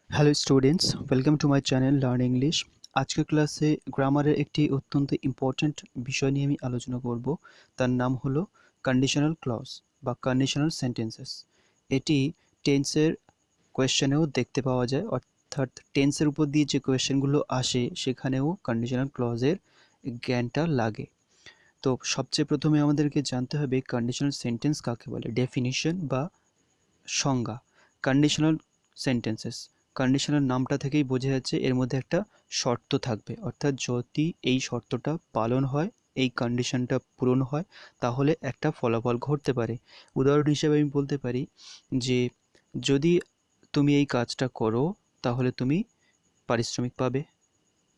Hello students, welcome to my channel learn English. আজকের ক্লাসে গ্রামারের একটি অত্যন্ত ইম্পর্ট্যান্ট বিষয় নিয়ে আমি আলোচনা করব। তার নাম হলো কন্ডিশনাল ক্লজ বা কন্ডিশনাল সেন্টেন্সেস। এটি টেন্সের কোয়েশ্চেনেও দেখতে পাওয়া যায়, অর্থাৎ টেন্সের উপর দিয়ে যে কোয়েশ্চেনগুলো আসে সেখানেও কন্ডিশনাল ক্লজের জ্ঞানটা লাগে। তো সবচেয়ে প্রথমে আমাদেরকে জানতে হবে কন্ডিশনাল সেন্টেন্স কাকে বলে, ডেফিনিশন বা সংজ্ঞা। কন্ডিশনাল সেন্টেন্সেস, কন্ডিশনাল নামটা থেকেই বোঝা যাচ্ছে এর মধ্যে একটা শর্ত থাকবে, অর্থাৎ যদি এই শর্তটা পালন হয়, এই কন্ডিশনটা পূরণ হয়, তাহলে একটা ফলাফল ঘটতে পারে। উদাহরণ হিসেবে আমি বলতে পারি যে যদি তুমি এই কাজটা করো তাহলে তুমি পারিশ্রমিক পাবে,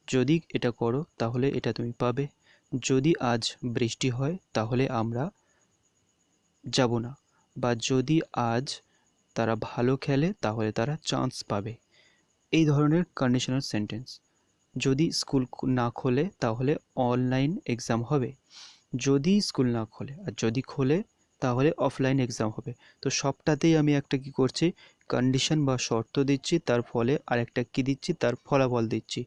যদি এটা করো তাহলে এটা তুমি পাবে, যদি আজ বৃষ্টি হয় তাহলে আমরা যাব না, বা যদি আজ তারা ভালো খেলে তাহলে তারা চান্স পাবে। এই ধরনের কন্ডিশনাল সেন্টেন্স। যদি স্কুল না খোলে তাহলে অনলাইন এক্সাম হবে, যদি স্কুল না খোলে, আর যদি খোলে তাহলে অফলাইন এক্সাম হবে। তো সবটাতেই আমি একটা কি করছি, কন্ডিশন বা শর্ত দিচ্ছি, তার ফলে আরেকটা কি দিচ্ছি, তার ফলাফল দিচ্ছি।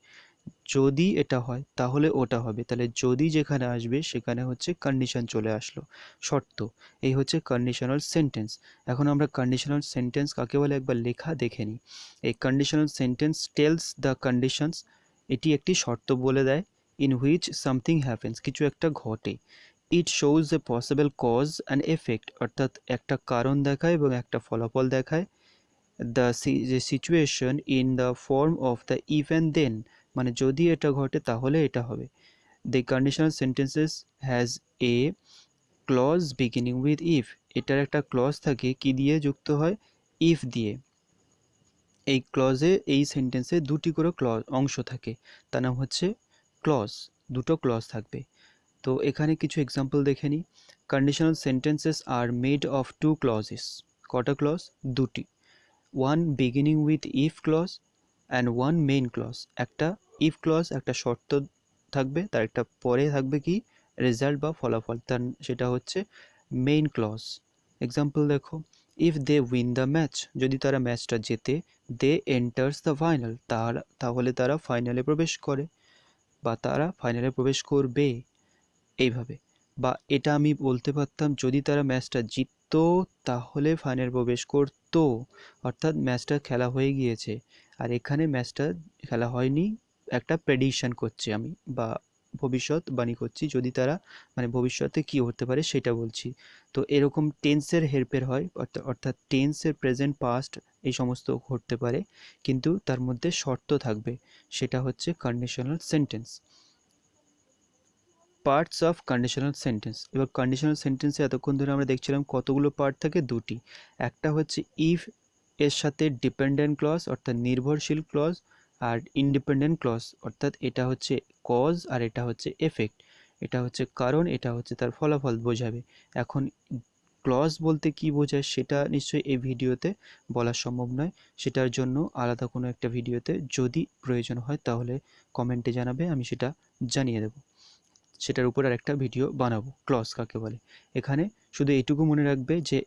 যদি এটা হয় তাহলে ওটা হবে, তাহলে যদি যেখানে আসবে সেখানে হচ্ছে কন্ডিশন চলে আসলো, শর্ত। এই হচ্ছে কন্ডিশনাল সেন্টেন্স। এখন আমরা কন্ডিশনাল সেন্টেন্স কাকে বলে একবার লেখা দেখে নিই। এই conditional sentence tells the conditions, এটি একটি শর্ত বলে দেয়, ইন হুইচ সামথিং হ্যাপেন্স, কিছু একটা ঘটে। It shows a possible cause and effect, অর্থাৎ একটা কারণ দেখায় এবং একটা ফলাফল দেখায়। যে situation in the form of the even then, মানে যদি এটা ঘটে তাহলে এটা হবে। The conditional sentences has a clause beginning with if, এটার একটা ক্লজ থাকে কি দিয়ে যুক্ত হয়, ইফ দিয়ে। এই ক্লজে, এই সেন্টেন্সে দুটি করে ক্লজ অংশ থাকে, তার নাম হচ্ছে ক্লজ, দুটো ক্লজ থাকবে। তো এখানে কিছু এক্সাম্পল দেখে নিই। Conditional sentences are made of two clauses, কটা ক্লজ, দুটি। One beginning with if clause and one main clause, একটা ইফ ক্লজ, একটা শর্ত থাকবে, তার একটা পরে থাকবে কি রেজাল্ট বা ফলাফল, তার সেটা হচ্ছে মেইন ক্লজ। এক্সাম্পল দেখো, if they win the match, যদি তারা ম্যাচটা জেতে, দে এন্টার্স দ্য ফাইনাল, তাহলে তারা ফাইনালে প্রবেশ করে, বা তারা ফাইনালে প্রবেশ করবে, এইভাবে। বা এটা আমি বলতে পারতাম, যদি তারা ম্যাচটা জিততো তাহলে ফাইনাল প্রবেশ করতো, অর্থাৎ ম্যাচটা খেলা হয়ে গিয়েছে। আর এখানে ম্যাচটা খেলা হয়নি, একটা প্রেডিকশন করছি আমি, বা ভবিষ্যৎবাণী করছি, যদি তারা, মানে ভবিষ্যতে কি হতে পারে সেটা বলছি। তো এরকম টেন্সের হেরফের হয়, অর্থাৎ টেন্সের প্রেজেন্ট পাস্ট এই সমস্ত ঘটতে পারে, কিন্তু তার মধ্যে শর্ত থাকবে, সেটা হচ্ছে conditional sentence. Parts of conditional sentence. এবার কন্ডিশনাল সেন্টেন্সে এতক্ষণ ধরে আমরা দেখছিলাম কতগুলো পার্ট থাকে, দুটি। একটা হচ্ছে ইফ এর সাথে ডিপেন্ডেন্ট ক্লজ অর্থাৎ নির্ভরশীল ক্লজ, আর ইন্ডিপেন্ডেন্ট ক্লজ অর্থাৎ এটা হচ্ছে কজ আর এটা হচ্ছে এফেক্ট, এটা হচ্ছে কারণ, এটা হচ্ছে তার ফলাফল বোঝাবে। এখন ক্লজ বলতে কি বোঝায় সেটা নিশ্চয়ই এই ভিডিওতে বলা সম্ভব নয়, সেটার জন্য আলাদা কোনো একটা ভিডিওতে যদি প্রয়োজন হয় তাহলে কমেন্টে জানাবে, আমি সেটা জানিয়ে দেবো, সেটার উপর আর একটা ভিডিও বানাবো ক্লজ কাকে বলে। এখানে শুধু এইটুকু মনে রাখবে যে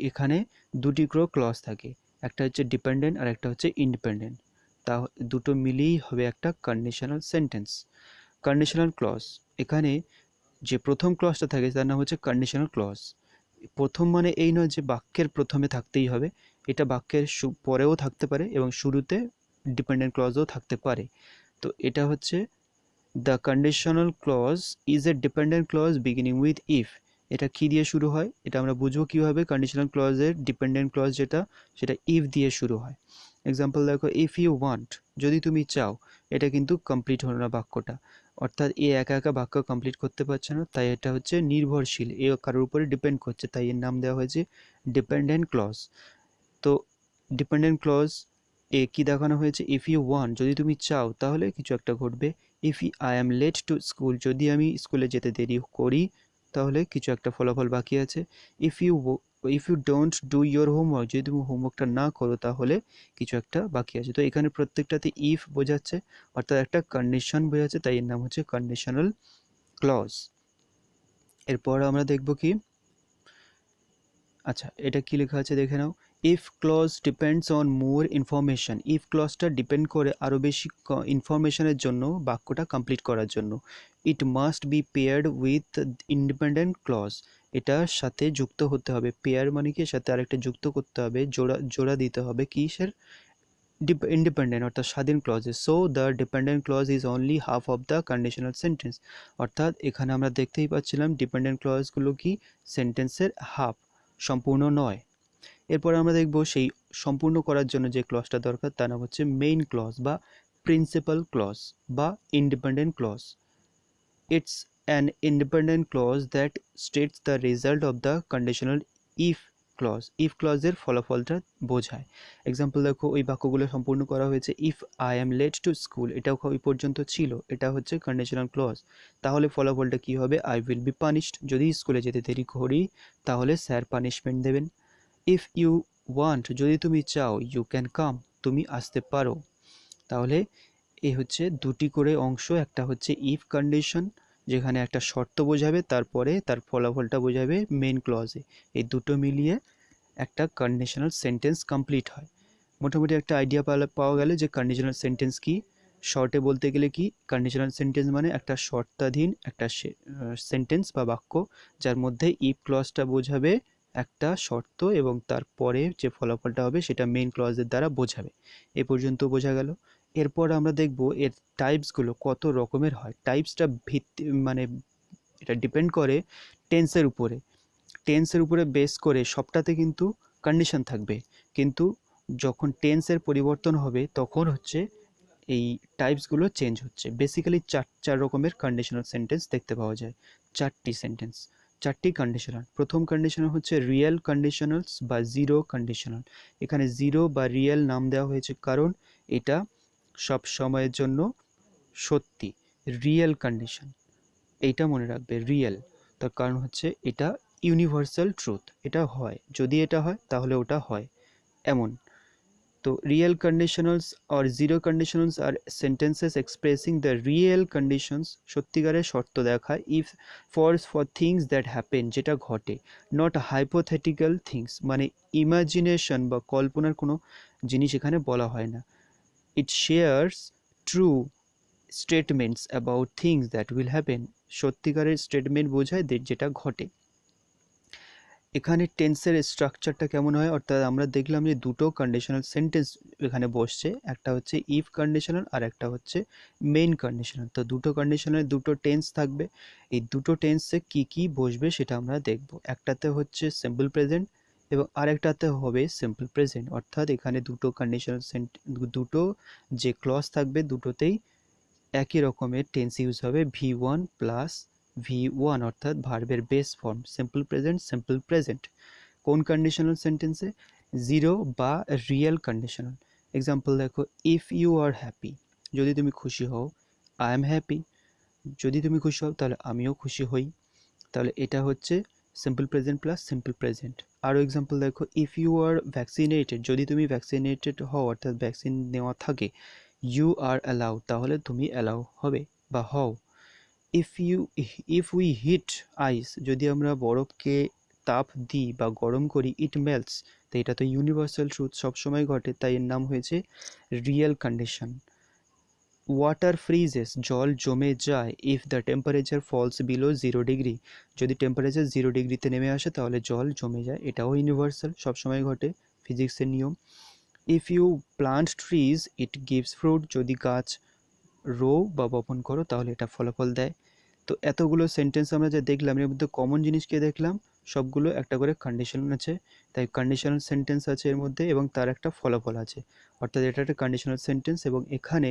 এখানে দুটি ক্লজ থাকে, একটা হচ্ছে ডিপেন্ডেন্ট আর একটা হচ্ছে ইন্ডিপেন্ডেন্ট, তা দুটো মিলিয়েই হবে একটা কন্ডিশনাল সেন্টেন্স। কন্ডিশনাল ক্লজ, এখানে যে প্রথম ক্লজটা থাকে তার নাম হচ্ছে কন্ডিশনাল ক্লজ। প্রথম মানে এই নয় যে বাক্যের প্রথমে থাকতেই হবে, এটা বাক্যের পরেও থাকতে পারে এবং শুরুতে ডিপেন্ডেন্ট ক্লজও থাকতে পারে। তো এটা হচ্ছে the conditional clause is a dependent clause beginning with if. এটা কি দিয়ে শুরু হয়, এটা আমরা বুঝবো কীভাবে, কন্ডিশনাল ক্লজের ডিপেন্ডেন্ট ক্লজ যেটা, সেটা ইফ দিয়ে শুরু হয়। এক্সাম্পল দেখো, ইফ ইউ ওয়ান্ট, যদি তুমি চাও, এটা কিন্তু কমপ্লিট হলো না বাক্যটা, অর্থাৎ এ একা একা বাক্য কমপ্লিট করতে পারছে না, তাই এটা হচ্ছে নির্ভরশীল, এ কারোর উপরে ডিপেন্ড করছে, তাই এর নাম দেওয়া হয়েছে ডিপেন্ডেন্ট ক্লজ। তো ডিপেন্ডেন্ট ক্লজ এ কি দেখানো হয়েছে, ইফ ইউ ওয়ান্ট, যদি তুমি চাও তাহলে কিছু একটা ঘটবে। If I am late to school, যদি আমি স্কুলে যেতে দেরি করি তাহলে কিছু একটা ফলাফল বাকি আছে। If you if you don't do your homework, যদি তুমি হোমওয়ার্কটা না করো তাহলে কিছু একটা বাকি আছে। তো এখানে প্রত্যেকটাতে ইফ বোঝাচ্ছে, অর্থাৎ একটা কন্ডিশন বোঝাচ্ছে, তাই এর নাম হচ্ছে কন্ডিশনাল ক্লজ। এরপর আমরা দেখব কি, আচ্ছা এটা কি লেখা আছে দেখে নাও, if clause depends on more information, if ক্লজটা ডিপেন্ড করে আরও বেশি ইনফরমেশনের জন্য, বাক্যটা কমপ্লিট করার জন্য। It must be paired with independent clause, এটার সাথে যুক্ত হতে হবে। পেয়ার মানে কি, সাথে আরেকটা যুক্ত করতে হবে, জোড়া জোড়া দিতে হবে কিসের, ইন্ডিপেন্ডেন্ট অর্থাৎ স্বাধীন clauses. So the dependent clause is only half of the conditional sentence, অর্থাৎ এখানে আমরা দেখতেই পাচ্ছিলাম ডিপেন্ডেন্ট ক্লজগুলো কি সেন্টেন্সের হাফ, সম্পূর্ণ নয়। এরপর আমরা দেখব সেই সম্পূর্ণ করার জন্য যে ক্লজটা দরকার তার নাম হচ্ছে মেইন ক্লজ বা প্রিন্সিপাল ক্লজ বা independent clause. It's an independent clause that states the result of the conditional if clause, if ক্লজের ফলাফলটা বোঝায়। এক্সাম্পল দেখো, ওই বাক্যগুলো সম্পূর্ণ করা হয়েছে। If I am late to school, এটাও ওই পর্যন্ত ছিল, এটা হচ্ছে কন্ডিশনাল ক্লজ। তাহলে ফলাফলটা কি হবে, আই উইল বি পানিশড, যদি স্কুলে যেতে দেরি করি তাহলে স্যার পানিশমেন্ট দেবেন। ইফ ইউ ওয়ান্ট, যদি তুমি চাও, ইউ ক্যান কাম, তুমি আসতে পারো। তাহলে এই হচ্ছে দুটি করে অংশ, একটা হচ্ছে ইফ কন্ডিশন যেখানে একটা শর্ত বোঝাবে, তারপরে তার ফলাফলটা বোঝাবে মেন ক্লজে। এই দুটো মিলিয়ে একটা কন্ডিশনাল সেন্টেন্স কমপ্লিট হয়। মোটামুটি একটা আইডিয়া পাওয়া গেল যে কন্ডিশনাল সেন্টেন্স কি। শর্টে বলতে গেলে কি, কন্ডিশনাল সেন্টেন্স মানে একটা শর্তাধীন একটা সেন্টেন্স বা বাক্য যার মধ্যে ইফ ক্লজটা বোঝাবে একটা শর্ত এবং তারপরে যে ফলাফলটা হবে সেটা মেইন ক্লজের দ্বারা বোঝাবে। এ পর্যন্ত বোঝা গেল। এরপর আমরা দেখব এর টাইপসগুলো কত রকমের হয়। টাইপসটা মানে এটা ডিপেন্ড করে টেন্সের উপরে, টেন্সের উপরে বেস করে সবটাতে কিন্তু কন্ডিশন থাকবে, কিন্তু যখন টেন্সের পরিবর্তন হবে তখন হচ্ছে এই টাইপসগুলো চেঞ্জ হচ্ছে। বেসিক্যালি চার রকমের কন্ডিশনাল সেন্টেন্স দেখতে পাওয়া যায়, চারটি কন্ডিশনাল। প্রথম কন্ডিশনাল হচ্ছে রিয়েল কন্ডিশনালস বা জিরো কন্ডিশনাল। এখানে জিরো বা রিয়েল নাম দেওয়া হয়েছে কারণ এটা সব সময়ের জন্য সত্যি। রিয়েল কন্ডিশন, এইটা মনে রাখবে, রিয়েল, তার কারণ হচ্ছে এটা ইউনিভার্সাল ট্রুথ, এটা হয়, যদি এটা হয় তাহলে ওটা হয়, এমন। তো রিয়েল কন্ডিশনালস আর জিরো কন্ডিশনালস আর sentences expressing the real conditions, সত্যিকারের শর্ত দেখায়। If for things that happen, যেটা ঘটে। নট হাইপোথেটিক্যাল থিংস, মানে ইমাজিনেশন বা কল্পনার কোনো জিনিস এখানে বলা হয় না। It shares true statements about things that will happen, সত্যিকারের স্টেটমেন্ট বোঝায় যেটা ঘটে। এখানে টেন্সের স্ট্রাকচারটা কেমন হয়, অর্থাৎ আমরা দেখলাম যে দুটো কন্ডিশনাল সেন্টেন্স এখানে বসছে, একটা হচ্ছে ইফ কন্ডিশনাল আর একটা হচ্ছে মেইন কন্ডিশনাল। তো দুটো কন্ডিশনাল দুটো টেন্স থাকবে, এই দুটো টেন্সে কি কি বসবে সেটা আমরা দেখব। একটাতে হচ্ছে সিম্পল প্রেজেন্ট এবং আরেকটাতে হবে সিম্পল প্রেজেন্ট, অর্থাৎ এখানে দুটো কন্ডিশনাল দুটো যে ক্লজ থাকবে দুটোতেই একই রকমের টেন্স ইউজ হবে, V1 প্লাস V1, অর্থাৎ ভার্বের বেস ফর্ম সিম্পল প্রেজেন্ট। কোন কন্ডিশনাল সেন্টেন্সে, জিরো বা রিয়েল কন্ডিশনাল। এক্সাম্পল দেখো, ইফ ইউ আর হ্যাপি, যদি তুমি খুশি হও, আই এম হ্যাপি, যদি তুমি খুশি হও তাহলে আমিও খুশি হই, তাহলে এটা হচ্ছে simple present plus simple present. আরও এক্সাম্পল দেখো, ইফ ইউ আর ভ্যাকসিনেটেড, যদি তুমি ভ্যাকসিনেটেড হও অর্থাৎ ভ্যাকসিন নেওয়া থাকে, ইউ আর অ্যালাউ, তাহলে তুমি অ্যালাউ হবে বা হও। ইফ উই হিট আইস, যদি আমরা বরফকে তাপ দিই বা গরম করি, ইট মেল্টস, তো এটা তো ইউনিভার্সাল ট্রুথ, সবসময় ঘটে, তাই এর নাম হয়েছে রিয়েল কন্ডিশন। ওয়াটার ফ্রিজেস, জল জমে যায়, if the temperature falls below 0 degree, যদি টেম্পারেচার 0 ডিগ্রিতে নেমে আসে তাহলে জল জমে যায়, এটাও ইউনিভার্সাল, সবসময় ঘটে, ফিজিক্সের নিয়ম। If you plant trees it gives fruit, যদি গাছ রো বা বপন করো তাহলে এটা ফলাফল দেয়। তো এতগুলো সেন্টেন্স আমরা যা দেখলাম এর মধ্যে কমন জিনিসকে দেখলাম, সবগুলো একটা করে কন্ডিশন আছে, তাই কন্ডিশনাল সেন্টেন্স আছে এর মধ্যে এবং তার একটা ফলাফল আছে, অর্থাৎ এটা একটা কন্ডিশনাল সেন্টেন্স। এবং এখানে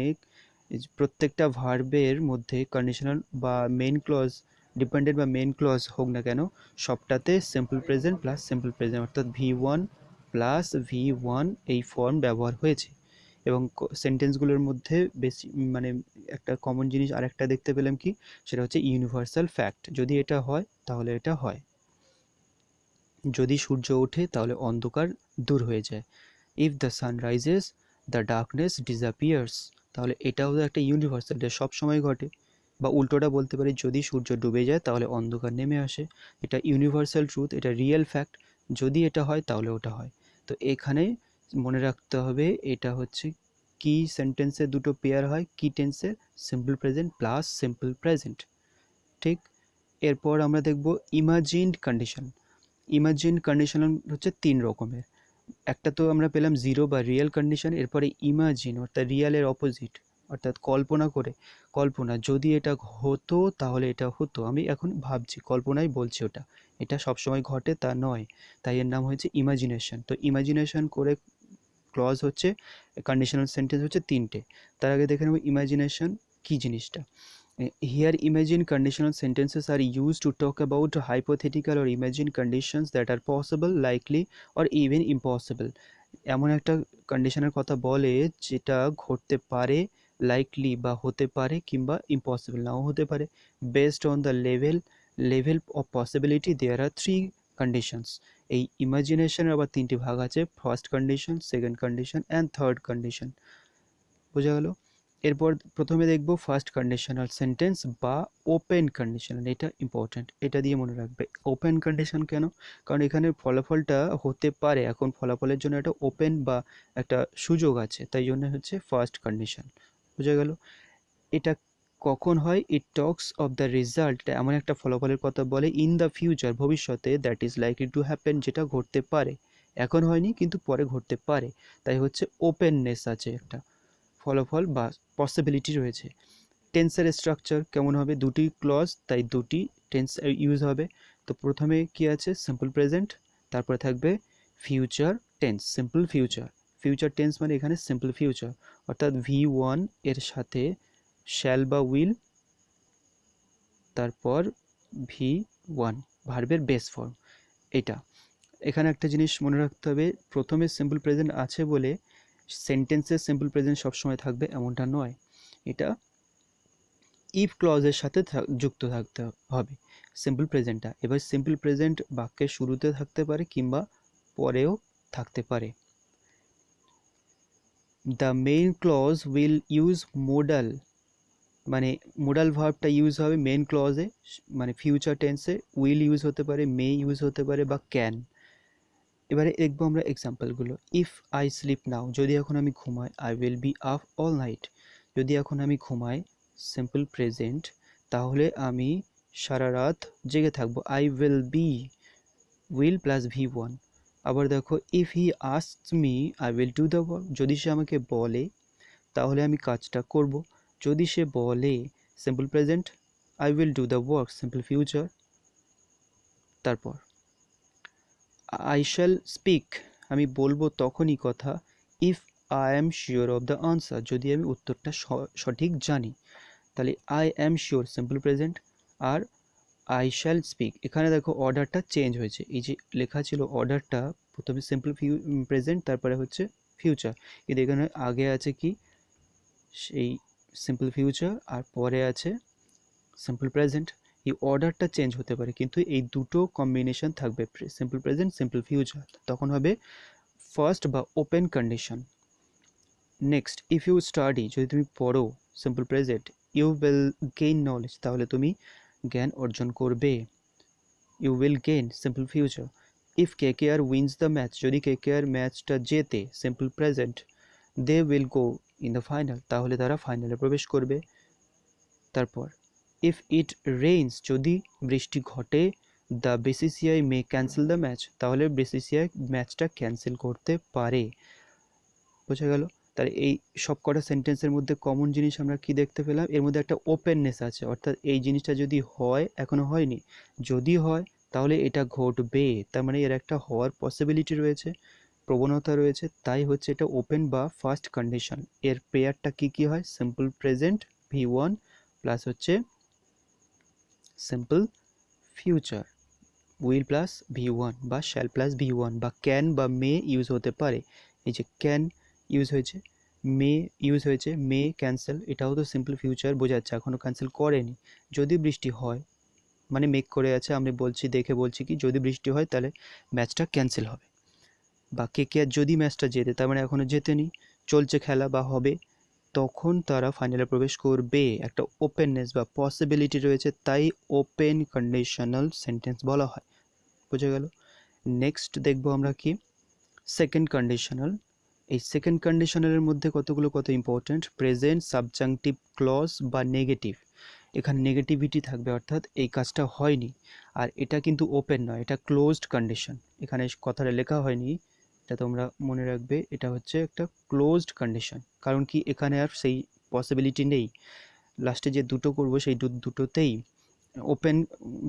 প্রত্যেকটা ভার্বের মধ্যে কন্ডিশনাল বা মেইন ক্লজ, ডিপেন্ডেন্ট বা মেইন ক্লজ হোক না কেন, সবটাতে simple present plus simple present অর্থাৎ V1 প্লাস V1 এই ফর্ম ব্যবহার হয়েছে। এবং সেন্টেন্সগুলোর মধ্যে বেশি মানে একটা কমন জিনিস আরেকটা দেখতে পেলাম কি, সেটা হচ্ছে ইউনিভার্সাল ফ্যাক্ট, যদি এটা হয় তাহলে এটা হয়, যদি সূর্য ওঠে তাহলে অন্ধকার দূর হয়ে যায়। If the sun rises the darkness disappears, তাহলে এটাও একটা ইউনিভার্সাল, এটা সবসময় ঘটে। বা উল্টোটা বলতে পারি, যদি সূর্য ডুবে যায় তাহলে অন্ধকার নেমে আসে, এটা ইউনিভার্সাল ট্রুথ, এটা রিয়েল ফ্যাক্ট, যদি এটা হয় তাহলে ওটা হয়। তো এখানে মনে রাখতে হবে এটা হচ্ছে কি সেন্টেন্সে দুটো পেয়ার হয়, কি টেন্সের, simple present plus simple present. ঠিক, এরপর আমরা দেখব ইমাজিনড কন্ডিশন। ইমাজিনড কন্ডিশন হচ্ছে 3 রকমের। একটা তো আমরা পেলাম জিরো বা রিয়েল কন্ডিশন, এরপরে ইমাজিন অর্থাৎ রিয়ালের অপোজিট, অর্থাৎ কল্পনা করে, কল্পনা যদি এটা হতো তাহলে এটা হতো, আমি এখন ভাবছি, কল্পনাই বলছি ওটা, এটা সবসময় ঘটে তা নয়, তাই এর নাম হয়েছে ইমাজিনেশন। তো ইমাজিনেশন করে ক্লজ হচ্ছে, কন্ডিশনাল সেন্টেন্স হচ্ছে 3টে। তার আগে দেখে নেব ইমাজিনেশন কি জিনিসটা। Here, imagined conditional sentences are used to talk about hypothetical or imagined conditions that are possible, likely, or even impossible. এমন একটা কন্ডিশনের কথা বলে যেটা ঘটতে পারে, লাইকলি বা হতে পারে, কিংবা ইম্পসিবল নাও হতে পারে। Based on the level of possibility there are 3 conditions. এই ইমাজিনেশনের আবার 3টি ভাগ আছে, first condition, second condition and third condition. বোঝা গেল? এরপর প্রথমে দেখব ফার্স্ট কন্ডিশনাল সেন্টেন্স বা ওপেন কন্ডিশনাল, এটা ইম্পর্ট্যান্ট, এটা দিয়ে মনে রাখবে। ওপেন কন্ডিশন কেন? কারণ এখানে ফলাফলটা হতে পারে, এখন ফলাফলের জন্য একটা ওপেন বা একটা সুযোগ আছে, তাই জন্য হচ্ছে ফার্স্ট কন্ডিশন। বোঝা গেল? এটা কখন হয়? ইট টক্স অফ দ্য রেজাল্ট, এমন একটা ফলাফলের কথা বলে, ইন দ্য ফিউচার, ভবিষ্যতে, that is likely to happen, যেটা ঘটতে পারে, এখন হয়নি কিন্তু পরে ঘটতে পারে, তাই হচ্ছে ওপেননেস আছে, একটা ফলাফল বা পসিবিলিটি রয়েছে। টেন্সের স্ট্রাকচার কেমন হবে? দুটি ক্লজ, তাই দুটি টেন্স ইউজ হবে। তো প্রথমে কি আছে? সিম্পল প্রেজেন্ট, তারপরে থাকবে future tense, simple future. Future tense মানে এখানে সিম্পল ফিউচার, অর্থাৎ V1 এর সাথে শ্যাল বা উইল, তারপর V1 ভার্বের বেস ফর্ম, এটা। এখানে একটা জিনিস মনে রাখতে হবে, প্রথমে সিম্পল প্রেজেন্ট আছে বলে সেন্টেন্সের সিম্পল প্রেজেন্ট সবসময় থাকবে এমনটা নয়, এটা ইফ ক্লজের সাথে যুক্ত থাকতে হবে সিম্পল প্রেজেন্টটা। এবার সিম্পল প্রেজেন্ট বাক্যের শুরুতে থাকতে পারে কিংবা পরেও থাকতে পারে। The main clause will use modal, মানে মোডাল ভার্বটা ইউজ হবে মেইন ক্লজে, মানে ফিউচার টেন্সে উইল ইউজ হতে পারে, মে ইউজ হতে পারে বা ক্যান। এবারে দেখবো আমরা এক্সাম্পলগুলো। ইফ আই স্লিপ নাও, যদি এখন আমি ঘুমাই, I will be up all night, যদি এখন আমি ঘুমাই, সিম্পল প্রেজেন্ট, তাহলে আমি সারা রাত জেগে থাকবো, I will be, will plus V1। আবার দেখো, if he asks me, I will do the work, যদি সে আমাকে বলে তাহলে আমি কাজটা করব, যদি সে বলে, simple present, I will do the work, simple future. তারপর আই শ্যাল স্পিক, আমি বলবো তখনই কথা, if I am sure of the answer, যদি আমি উত্তরটা সঠিক জানি, তাহলে I am sure simple present, আর আই শ্যাল স্পিক, এখানে দেখো অর্ডারটা চেঞ্জ হয়েছে, এই যে লেখা ছিল অর্ডারটা প্রথমে সিম্পল প্রেজেন্ট, তারপরে হচ্ছে ফিউচার, কিন্তু এখানে আগে আছে কি সেই সিম্পল ফিউচার আর পরে আছে সিম্পল প্রেজেন্ট। এই অর্ডারটা চেঞ্জ হতে পারে কিন্তু এই দুটো কম্বিনেশন থাকবে, সিম্পল প্রেজেন্ট, সিম্পল ফিউচার, তখন হবে ফার্স্ট বা open condition. Next, if you study, যদি তুমি পড়ো, simple present, you will gain knowledge, তাহলে তুমি জ্ঞান অর্জন করবে, you will gain, simple future. If KKR wins the match, যদি KKR ম্যাচটা জেতে, simple present, they will go in the final, তাহলে তারা ফাইনালে প্রবেশ করবে। তারপর ইফ ইট রেইনস, যদি বৃষ্টি ঘটে, the BCCI May cancel the match, তাহলে BCCI ম্যাচটা ক্যান্সেল করতে পারে। বোঝা গেল? তাহলে এই সব কটা সেন্টেন্সের মধ্যে কমন জিনিস আমরা কি দেখতে পেলাম? এর মধ্যে একটা ওপেননেস আছে, অর্থাৎ এই জিনিসটা যদি হয়, এখনো হয়নি, যদি হয় তাহলে এটা ঘটবে, তার মানে এর একটা হওয়ার পসিবিলিটি রয়েছে, প্রবণতা রয়েছে, তাই হচ্ছে এটা ওপেন বা ফার্স্ট কন্ডিশন। এর পেয়ারটা কি কি হয়? সিম্পল প্রেজেন্ট V1 প্লাস হচ্ছে simple future will plus V1 বা শ্যাল প্লাস V1 বা ক্যান বা মে ইউজ হতে পারে। এই যে ক্যান ইউজ হয়েছে, মে ইউজ হয়েছে, মে ক্যান্সেল, এটাও তো সিম্পল ফিউচার বোঝাচ্ছে, এখনও ক্যান্সেল করেনি। যদি বৃষ্টি হয়, মানে মেক করে আছে, আমি বলছি, দেখে বলছি কি যদি বৃষ্টি হয় তাহলে ম্যাচটা ক্যান্সেল হবে। বা KKR যদি ম্যাচটা জেতে, তার মানে এখনও জেতেনি, চলছে খেলা বা হবে, তখন তারা ফাইনালে প্রবেশ করবে, একটা ওপেননেস বা পসিবিলিটি রয়েছে, তাই ওপেন কন্ডিশনাল সেন্টেন্স বলা হয়। বোঝা গেল? নেক্সট দেখবো আমরা কি, সেকেন্ড কন্ডিশনাল। এই সেকেন্ড কন্ডিশনালের মধ্যে কত ইম্পর্টেন্ট, প্রেজেন্ট, সাবজাংটিভ ক্লজ বা নেগেটিভ। এখানে নেগেটিভিটি থাকবে, অর্থাৎ এই কাজটা হয়নি। আর এটা কিন্তু ওপেন নয়, এটা ক্লোজড কন্ডিশন। এখানে কথাটা লেখা হয়নি, এটা তোমরা মনে রাখবে, এটা হচ্ছে একটা ক্লোজড কন্ডিশন। কারণ কি, এখানে আর সেই পসিবিলিটি নেই, লাস্টে যে দুটো করবো সেই দুটোতেই ওপেন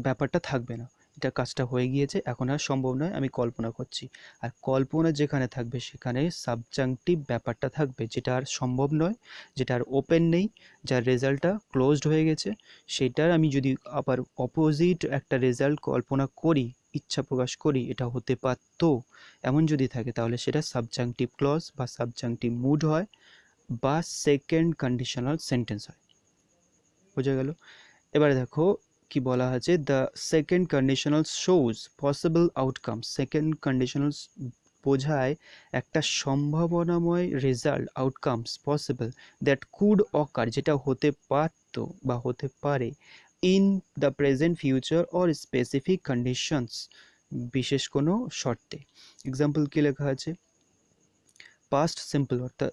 ব্যাপারটা থাকবে না। এটা কাজটা হয়ে গিয়েছে, এখন আর সম্ভব নয়, আমি কল্পনা করছি। আর কল্পনা যেখানে থাকবে সেখানে সাবজাংটিভ ব্যাপারটা থাকবে, যেটা আর সম্ভব নয়, যেটা আর ওপেন নেই, যার রেজাল্টটা ক্লোজড হয়ে গেছে। সেটার আমি যদি আবার অপোজিট একটা রেজাল্ট কল্পনা করি, ইচ্ছা প্রকাশ করি, এটা হতে পারতো, এমন যদি থাকে, তাহলে সেটা সাবজাংটিভ ক্লজ বা সাবজাংটিভ মুড হয়, বা সেকেন্ড কন্ডিশনাল সেন্টেন্স হয়। বোঝা গেল? এবারে দেখো কি বলা আছে, the second conditional shows possible outcome. Second conditional বোঝায় একটা সম্ভাবনাময় result, outcomes possible, that could occur, যেটা হতে পারতো বা হতে পারে, in the present future or specific conditions, বিশেষ কোনো শর্তে। এক্সাম্পল কি লেখা আছে, পাস্ট সিম্পল, অর্থাৎ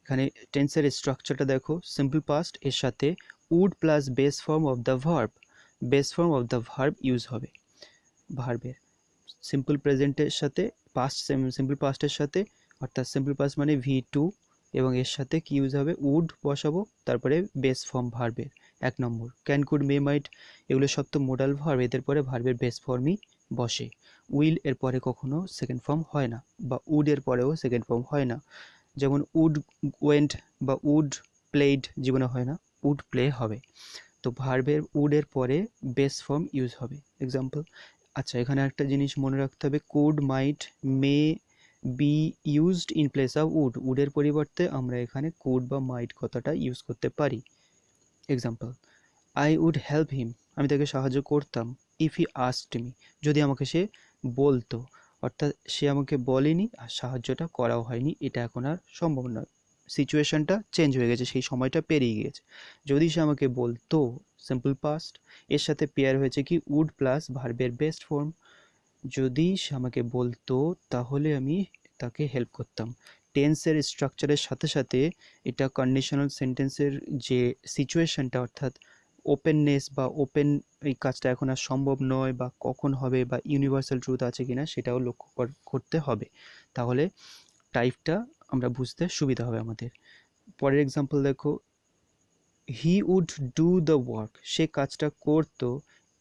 এখানে টেন্সের স্ট্রাকচারটা দেখো, সিম্পল পাস্ট এর সাথে would plus base form of the verb, base form of the verb use হবে ভার্বের। সিম্পল প্রেজেন্টের সাথে পাস্ট, সিম্পল পাস্টের সাথে, অর্থাৎ সিম্পল পাস্ট মানে V2, এবং এর সাথে কি ইউজ হবে, উড বসাবো, তারপরে বেস ফর্ম ভার্বের। 1 নম্বর, ক্যান, কুড, মে, মাইট, এগুলো সব তো মোডাল ভার্ব, এদের পরে ভার্বের বেস ফর্মই বসে। উইল এর পরে কখনো সেকেন্ড ফর্ম হয় না, বা উড এর পরেও সেকেন্ড ফর্ম হয় না। যেমন উড ওয়েন্ট বা উড প্লেড জীবনে হয় না, উড প্লে হবে। তো ভার্বের উডের পরে বেস ফর্ম ইউজ হবে। এক্সাম্পল, আচ্ছা এখানে একটা জিনিস মনে রাখতে হবে, could, might, may be used in place of would, উডের পরিবর্তে আমরা এখানে কুড বা মাইট কথাটা ইউজ করতে পারি। Example, I would help him, আমি তাকে সাহায্য করতাম, ইফ হি আস্কড মি, যদি আমাকে সে বলতো। অর্থাৎ সে আমাকে বলেনি আর সাহায্যটা করাও হয়নি, এটা এখন আর সম্ভব নয়, সিচুয়েশনটা চেঞ্জ হয়ে গেছে, সেই সময়টা পেরিয়ে গিয়েছে। যদি সে আমাকে বলতো, সিম্পল পাস্ট, এর সাথে পেয়ার হয়েছে কি উড প্লাস ভার্বের বেস্ট ফর্ম। যদি সে আমাকে বলতো তাহলে আমি তাকে হেল্প করতাম। টেন্সের স্ট্রাকচারের সাথে সাথে এটা কন্ডিশনাল সেন্টেন্সের যে সিচুয়েশনটা, অর্থাৎ ওপেননেস বা ওপেন, এই কাজটা এখন আর সম্ভব নয় বা কখন হবে বা ইউনিভার্সাল ট্রুথ আছে কিনা সেটাও লক্ষ্য করতে হবে, তাহলে টাইপটা আমরা বুঝতে সুবিধা হবে আমাদের। পরের এক্সাম্পল দেখো, he would do the work, সে কাজটা করতো,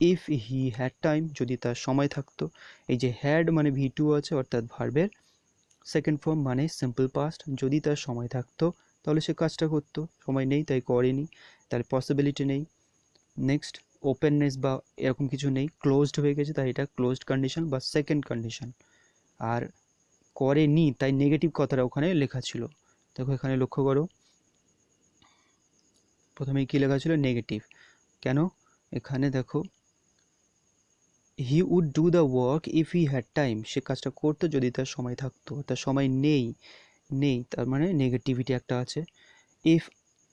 ইফ হি হ্যাড টাইম, যদি তার সময় থাকতো। এই যে হ্যাড মানে V2 আছে, অর্থাৎ ভার্বের সেকেন্ড ফর্ম মানে সিম্পল পাস্ট, যদি তার সময় থাকতো তাহলে সে কাজটা করতো, সময় নেই তাই করেনি, তাহলে পসিবিলিটি নেই। নেক্সট, ওপেননেস বা এরকম কিছু নেই, ক্লোজড হয়ে গেছে, তাই এটা ক্লোজড কন্ডিশন বা সেকেন্ড কন্ডিশন। আর করেনি তাই নেগেটিভ কথাটা ওখানে লেখা ছিল। দেখো এখানে লক্ষ্য করো, প্রথমেই কি লেখা ছিল, নেগেটিভ। কেন, এখানে দেখো, he would do the work if he had time, সে কাজটা করতো যদি তার সময় থাকতো, তার সময় নেই, তার মানে নেগেটিভিটি একটা আছে। If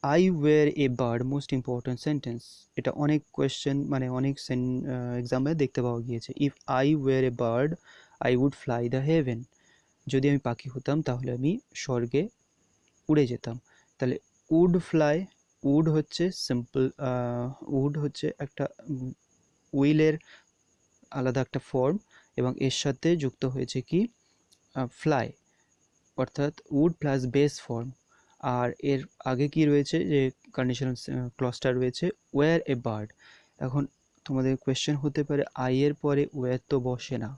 I were a bird, most important sentence, এটা অনেক কোয়েশ্চেন মানে অনেক এক্সামে দেখতে পাওয়া গিয়েছে। If I were a bird I would fly the heaven, যদি আমি পাখি হতাম তাহলে আমি স্বর্গে উড়ে যেতাম। তাহলে উড ফ্লাই, উড হচ্ছে সিম্পল, উড হচ্ছে একটা উইলের আলাদা একটা ফর্ম, এবং এর সাথে যুক্ত হয়েছে কি ফ্লাই, অর্থাৎ উড প্লাস বেস ফর্ম। আর এর আগে কি রয়েছে, যে কন্ডিশনাল ক্লজটা রয়েছে, ওয়্যার এ বার্ড। এখন তোমাদের কোয়েশ্চেন হতে পারে, আই এর পরে ওয়্যার তো বসে না,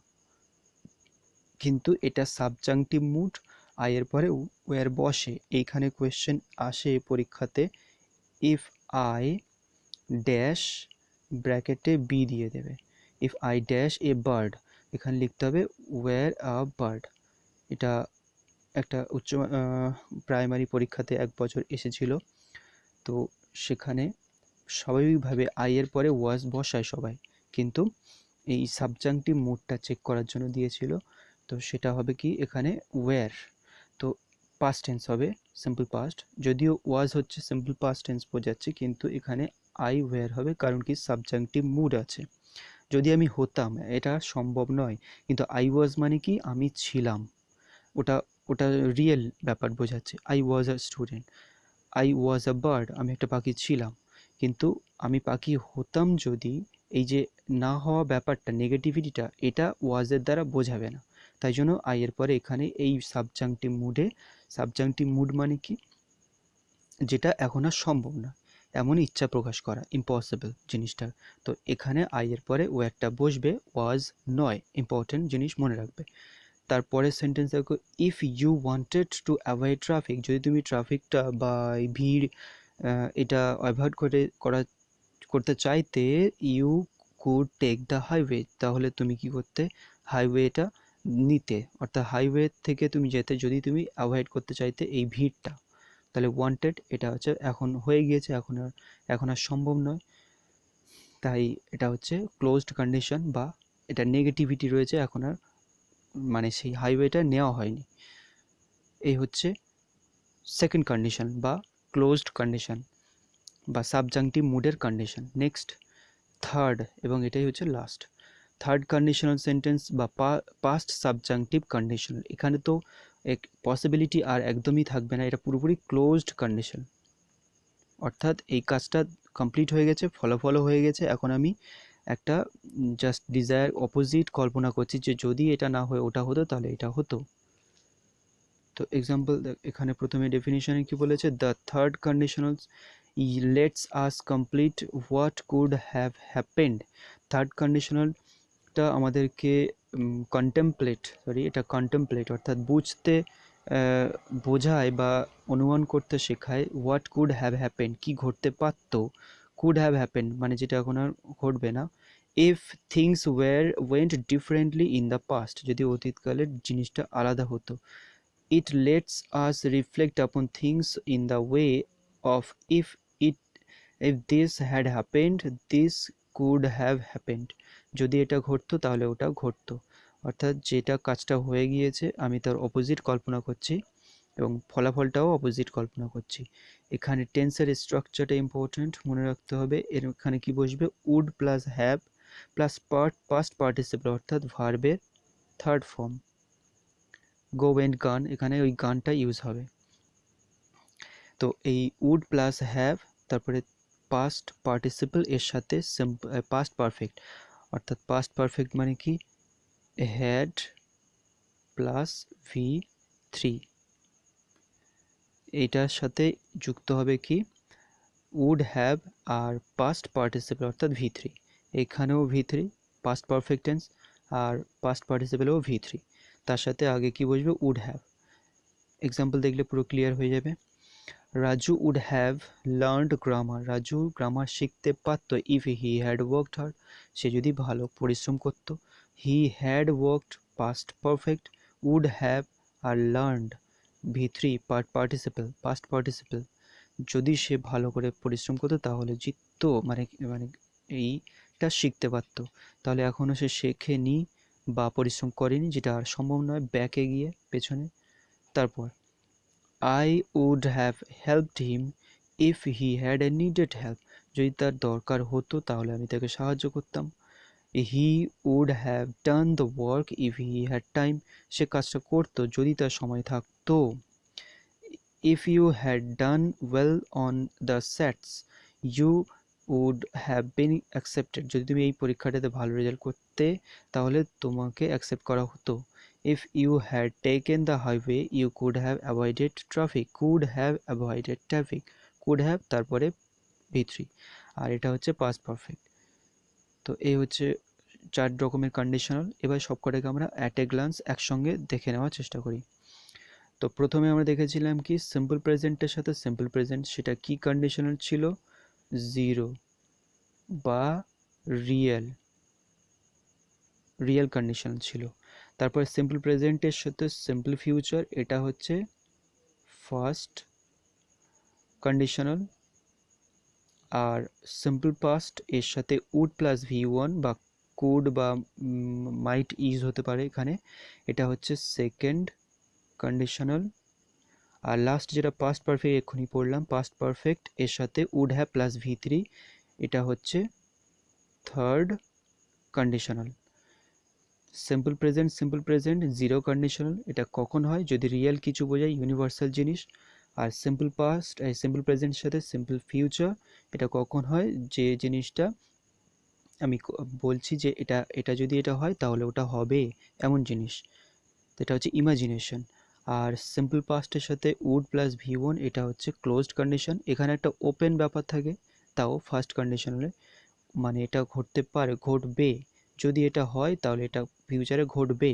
কিন্তু এটা সাবজাংটিভ মুড, আই এর পরে ওয়্যার বসে। এইখানে কোয়েশ্চেন আসে পরীক্ষাতে, ইফ আই ড্যাশ ব্র্যাকেটে বি দিয়ে দেবে, if I dash a bird, এখানে লিখতে হবে ওয়্যার আ বার্ড। এটা একটা উচ্চ প্রাইমারি পরীক্ষাতে 1 বছর এসেছিল, তো সেখানে স্বাভাবিকভাবে আই এর পরে ওয়াজ বসায় সবাই, কিন্তু এই সাবজাংটিভ মুডটা চেক করার জন্য দিয়েছিল, তো সেটা হবে কি এখানে ওয়্যার, তো পাস্ট টেন্স হবে, সিম্পল পাস্ট, যদিও ওয়াজ হচ্ছে সিম্পল পাস্ট টেন্স বোঝাচ্ছে, কিন্তু এখানে আই ওয়্যার হবে, কারণ কি সাবজাংটিভ মুড আছে। যদি আমি হতাম, এটা সম্ভব নয়, কিন্তু আই ওয়াজ মানে কি আমি ছিলাম, ওটা ওটা রিয়েল ব্যাপার বোঝাচ্ছে। I was a student, I was a bird, আমি একটা পাখি ছিলাম। কিন্তু আমি পাখি হতাম যদি, এই যে না হওয়া ব্যাপারটা, নেগেটিভিটিটা, এটা ওয়াজের দ্বারা বোঝাবে না। তাই জন্য আই এর পরে এখানে এই সাবজাংটিভ মুডে, সাবজাংটিভ মুড মানে কি, যেটা এখন আর সম্ভব না, এমন ইচ্ছা প্রকাশ করা, ইম্পসিবল জিনিসটা। তো এখানে আই এর পরে ও একটা বসবে, ওয়াজ নয়, ইম্পর্টেন্ট জিনিস মনে রাখবে। তারপরের সেন্টেন্স দেখো, if you wanted to avoid traffic, যদি তুমি ট্রাফিকটা বা এই ভিড় এটা অ্যাভয়েড করতে চাইতে, you could take the highway, তাহলে তুমি কি করতে, হাইওয়েটা নিতে, অর্থাৎ হাইওয়ে থেকে তুমি যেতে, যদি তুমি অ্যাভয়েড করতে চাইতে এই ভিড়টা। তাহলে ওয়ান্টেড এটা হচ্ছে এখন হয়ে গিয়েছে, এখন আর সম্ভব নয়, তাই এটা হচ্ছে ক্লোজড কন্ডিশন, বা এটা নেগেটিভিটি রয়েছে, এখন আর মানে সেই হাইওয়েটা নেওয়া হয়নি। এই হচ্ছে সেকেন্ড কন্ডিশন বা ক্লোজড কন্ডিশন বা সাবজাংটিভ মুডের কন্ডিশন। নেক্সট থার্ড, এবং এটাই হচ্ছে লাস্ট, থার্ড কন্ডিশনাল সেন্টেন্স বা পাস্ট সাবজাংটিভ কন্ডিশনাল। এখানে তো এক পসিবিলিটি আর একদমই থাকবে না, এটা পুরোপুরি ক্লোজড কন্ডিশন, অর্থাৎ এই কাজটা কমপ্লিট হয়ে গেছে, ফলাফলও হয়ে গেছে, এখন আমি একটা জাস্ট ডিজায়ার অপোজিট কল্পনা করছি, যে যদি এটা না হয়ে ওটা হতো তাহলে এটা হতো। তো এক্সাম্পল এখানে প্রথমে ডেফিনিশনে কি বলেছে, the third conditional let's us complete what could have happened. Third কন্ডিশনালটা আমাদেরকে এটা কন্টেমপ্লেট অর্থাৎ বুঝতে, বোঝায় বা অনুমান করতে শেখায়, হোয়াট কুড হ্যাভ হ্যাপেন্ড, কি ঘটতে পারতো, কুড হ্যাভ হ্যাপেন্ড মানে যেটা এখন আর ঘটবে না, if things went differently in the past, যদি অতীতকালের জিনিসটা আলাদা হতো। It lets us reflect upon things in the way of it if this had happened, this could have happened. যদি এটা ঘটতো তাহলে ওটা ঘটতো, অর্থাৎ যেটা কাজটা হয়ে গিয়েছে আমি তার অপোজিট কল্পনা করছি এবং ফলাফলটাও অপোজিট কল্পনা করছি। এখানে টেন্সের স্ট্রাকচারটা ইম্পর্টেন্ট, মনে রাখতে হবে। এখানে কি বসবে, would plus have plus past participle অর্থাৎ ভার্বের থার্ড ফর্ম। গো ওয়েন্ট গান, এখানে ওই গানটা ইউজ হবে। তো এই উড প্লাস হ্যাভ, তারপরে পাস্ট পার্টিসিপল এর সাথে পাস্ট পারফেক্ট, অর্থাৎ পাস্ট পারফেক্ট মানে কি, হ্যাড প্লাস V3, এইটার সাথে যুক্ত হবে কি, উড হ্যাভ আর পাস্ট পার্টিসিপল অর্থাৎ V3, এখানেও V3 পাস্ট পারফেক্ট টেন্স, আর পাস্ট পার্টিসিপলেও V3, তার সাথে আগে কি বসবে, উড হ্যাভ। এক্সাম্পল দেখলে পুরো ক্লিয়ার হয়ে যাবে। Raju would have learned grammar, Raju grammar শিখতে পারত, if he had worked hard, সে যদি ভালো পরিশ্রম করত। He had worked past perfect, would have আর লার্নড V3 পাস্ট পার্টিসিপল, যদি সে ভালো করে পরিশ্রম করতো তাহলে জিততো, মানে মানে এইটা শিখতে পারত। তাহলে এখনও সে শেখেনি বা পরিশ্রম করেনি, যেটা আর সম্ভব নয়, ব্যাকে গিয়ে পেছনে। তারপর I would have helped him if he had needed help, যদি তার দরকার হতো তাহলে আমি তাকে সাহায্য করতাম। He would have done the work if he had time, সে কাজটা করতো যদি তার সময় থাকতো। If you had done well on the sets, you would have been accepted, যদি তুমি এই পরীক্ষাটাতে ভালো রেজাল্ট করতে তাহলে তোমাকে অ্যাকসেপ্ট করা হতো। If you had taken the highway, you could have avoided traffic, could have তারপরে V3, আর এটা হচ্ছে পাস্ট পারফেক্ট। তো এই হচ্ছে 4 রকমের কন্ডিশনাল। এবার সবকটাকে আমরা অ্যাট এ গ্লান্স একসঙ্গে দেখে নেওয়ার চেষ্টা করি। তো প্রথমে আমরা দেখেছিলাম কি, সিম্পল প্রেজেন্টের সাথে সিম্পল প্রেজেন্ট, সেটা কি কন্ডিশনাল ছিল, জিরো বা রিয়েল কন্ডিশনাল ছিল। তারপর সিম্পল প্রেজেন্টের সাথে সিম্পল ফিউচার, এটা হচ্ছে ফার্স্ট কন্ডিশনাল। আর সিম্পল পাস্ট এর সাথে উড প্লাস V1 বা কুড বা মাইট ইউজ হতে পারে এখানে, এটা হচ্ছে সেকেন্ড কন্ডিশনাল। আর লাস্ট যেটা পাস্ট পারফেক্ট এক্ষুনি পড়লাম, পাস্ট পারফেক্ট এর সাথে উড হ্যাভ প্লাস V3, এটা হচ্ছে third conditional. Simple present zero conditional, এটা কখন হয়? যদি রিয়েল কিছু বোঝায়, ইউনিভার্সাল জিনিস। আর সিম্পল পাস্ট এই সিম্পল প্রেজেন্টের সাথে সিম্পল ফিউচার, এটা কখন হয়? যে জিনিসটা আমি বলছি যে এটা যদি এটা হয় তাহলে ওটা হবে, এমন জিনিস, এটা হচ্ছে ইমাজিনেশন। আর সিম্পল পাস্টের সাথে উড প্লাস ভি ওয়ান, এটা হচ্ছে ক্লোজড কন্ডিশন। এখানে একটা ওপেন ব্যাপার থাকে, তাও ফার্স্ট কন্ডিশনালে, মানে এটা ঘটতে পারে, ঘটবে। যদি এটা হয় তাহলে এটা ফিউচারে ঘটবে,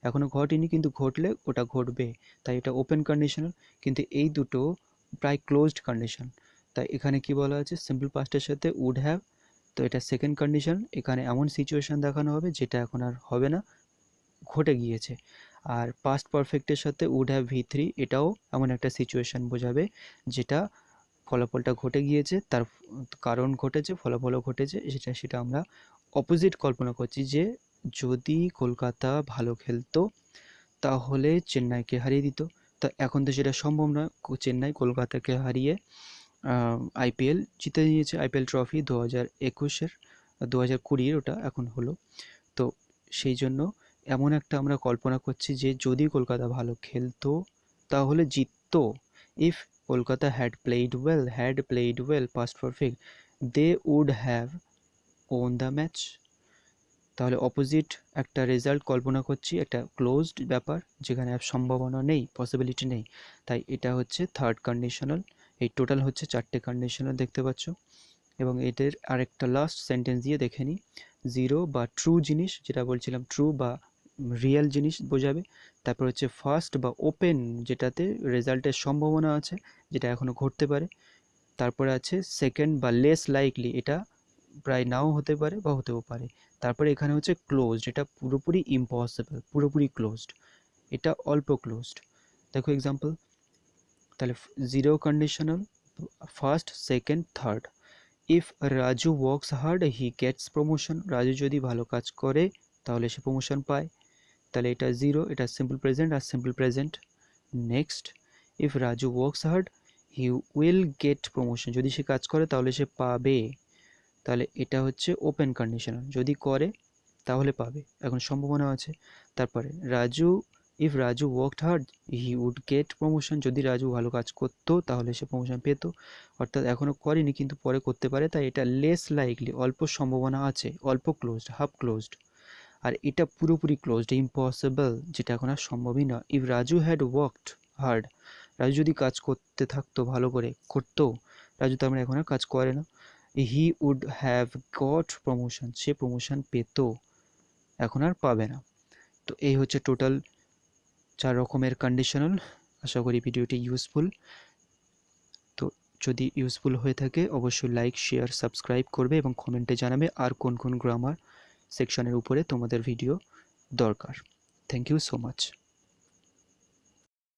এখনও ঘটেনি কিন্তু ঘটলে ওটা ঘটবে, তাই এটা ওপেন কন্ডিশনাল। কিন্তু এই দুটো প্রায় ক্লোজড কন্ডিশন। তাই এখানে কি বলা আছে? সিম্পল পাস্টের সাথে উড হ্যাভ, তো এটা সেকেন্ড কন্ডিশন। এখানে এমন সিচুয়েশন দেখানো হবে যেটা এখন আর হবে না, ঘটে গিয়েছে। আর পাস্ট পারফেক্টের সাথে উড হ্যাভ ভি থ্রি, এটাও এমন একটা সিচুয়েশন বোঝাবে যেটা ফলাফলটা ঘটে গিয়েছে, তার কারণ ঘটেছে, ফলাফলও ঘটেছে, সেটা আমরা অপোজিট কল্পনা করছি যে যদি কলকাতা ভালো খেলতো তাহলে চেন্নাইকে হারিয়ে দিত। তা এখন তো সেটা সম্ভব নয়, চেন্নাই কলকাতাকে হারিয়ে আইপিএল জিতে নিয়েছে, আইপিএল ট্রফি 2021-এর, 2020-এর ওটা এখন হলো। তো সেই জন্য এমন একটা আমরা কল্পনা করছি যে যদি কলকাতা ভালো খেলতো তাহলে জিততো। If Kolkata had played well past perfect, they would have won the match। তাহলে অপোজিট একটা রেজাল্ট কল্পনা করছি, একটা ক্লোজড ব্যাপার যেখানে আর সম্ভাবনা নেই, পসিবিলিটি নেই। তাই এটা হচ্ছে থার্ড কন্ডিশনাল। এই টোটাল হচ্ছে 4টে কন্ডিশনাল দেখতে পাচ্ছ। এবং এদের আরেকটা লাস্ট সেন্টেন্স দিয়ে দেখে নিই। জিরো বা ট্রু জিনিস, যেটা বলছিলাম ট্রু বা রিয়েল জিনিস বোঝাবে। তারপর হচ্ছে ফার্স্ট বা ওপেন, যেটাতে রেজাল্টের সম্ভাবনা আছে, যেটা এখনও ঘটতে পারে। তারপরে আছে সেকেন্ড বা লেস লাইকলি, এটা প্রায় নাও হতে পারে বা হতেও পারে। তারপরে এখানে হচ্ছে ক্লোজড, এটা পুরোপুরি ইম্পসিবল, পুরোপুরি ক্লোজড, এটা অল্প ক্লোজড। দেখো এক্সাম্পল, তাহলে zero conditional, first second third. If Raju works hard he gets promotion, Raju যদি ভালো কাজ করে তাহলে সে প্রমোশন পায়, তাহলে এটা জিরো, এটা সিম্পল প্রেজেন্ট আর simple present. Next, if Raju works hard he will get promotion, যদি সে কাজ করে তাহলে সে পাবে, তাহলে এটা হচ্ছে ওপেন কন্ডিশনাল, যদি করে তাহলে পাবে, এখন সম্ভাবনা আছে। তারপরে if Raju worked hard he would get promotion, যদি রাজু ভালো কাজ করতো তাহলে সে প্রমোশন পেতো, অর্থাৎ এখনও করেনি কিন্তু পরে করতে পারে, তাই এটা লেস লাইকলি, অল্প সম্ভাবনা আছে, অল্প ক্লোজড, হাফ ক্লোজড। আর এটা পুরোপুরি ক্লোজড, ইম্পসিবল, যেটা এখন আর সম্ভবই না। If Raju had worked hard, Raju যদি কাজ করতে থাকতো, ভালো করে করতো, রাজু তার মানে এখন আর কাজ করে না, he would have got promotion, সে প্রমোশন পেত, এখন আর পাবে না। তো এই হচ্ছে টোটাল 4 রকমের কন্ডিশনাল। আশা করি ভিডিওটি ইউজফুল। তো যদি ইউজফুল হয়ে থাকে অবশ্যই লাইক, শেয়ার, সাবস্ক্রাইব করবে এবং কমেন্টে জানাবে আর কোন কোন গ্রামার সেকশনের উপরে তোমাদের ভিডিও দরকার। Thank you so much.